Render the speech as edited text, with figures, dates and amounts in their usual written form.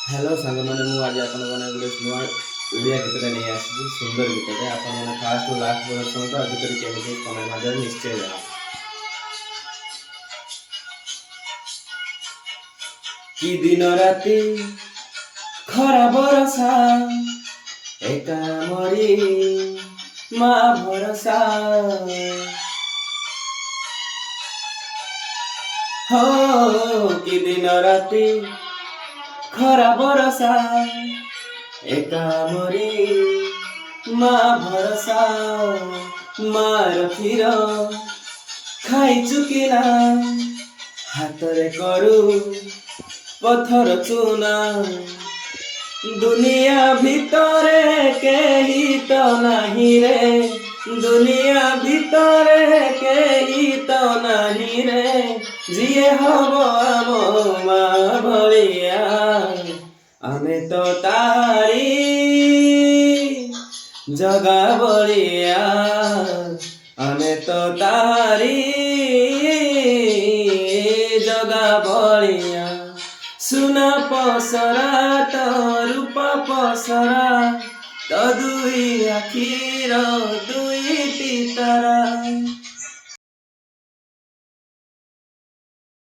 Hello सांग मैंने आज आप गोटे नुआ ओडिया गीतटे नहीं आसी सुंदर गीतटे आपने फास्ट और लास्ट पर्यटन शुणु आ गीत केमी कमेंट माध्यम निश्चय जाना कि दिन राति खरा बरसा एका मरी माँ भरसा हो कि दिन राति खरा बरसा एका मरी माँ भरसा मार खीर खाई चुकिला हातरे करू पथर चुना दुनिया भितरे केही तो नाही रे दुनिया भितरे केही तो नाही रे जिए हब आम माँ भलिया आमे तो तारी जगा बलिया आमे तो तारी जगा बलिया सुना पसरा तो रूप पसरा तो दुई आखिर दुईटी तारा।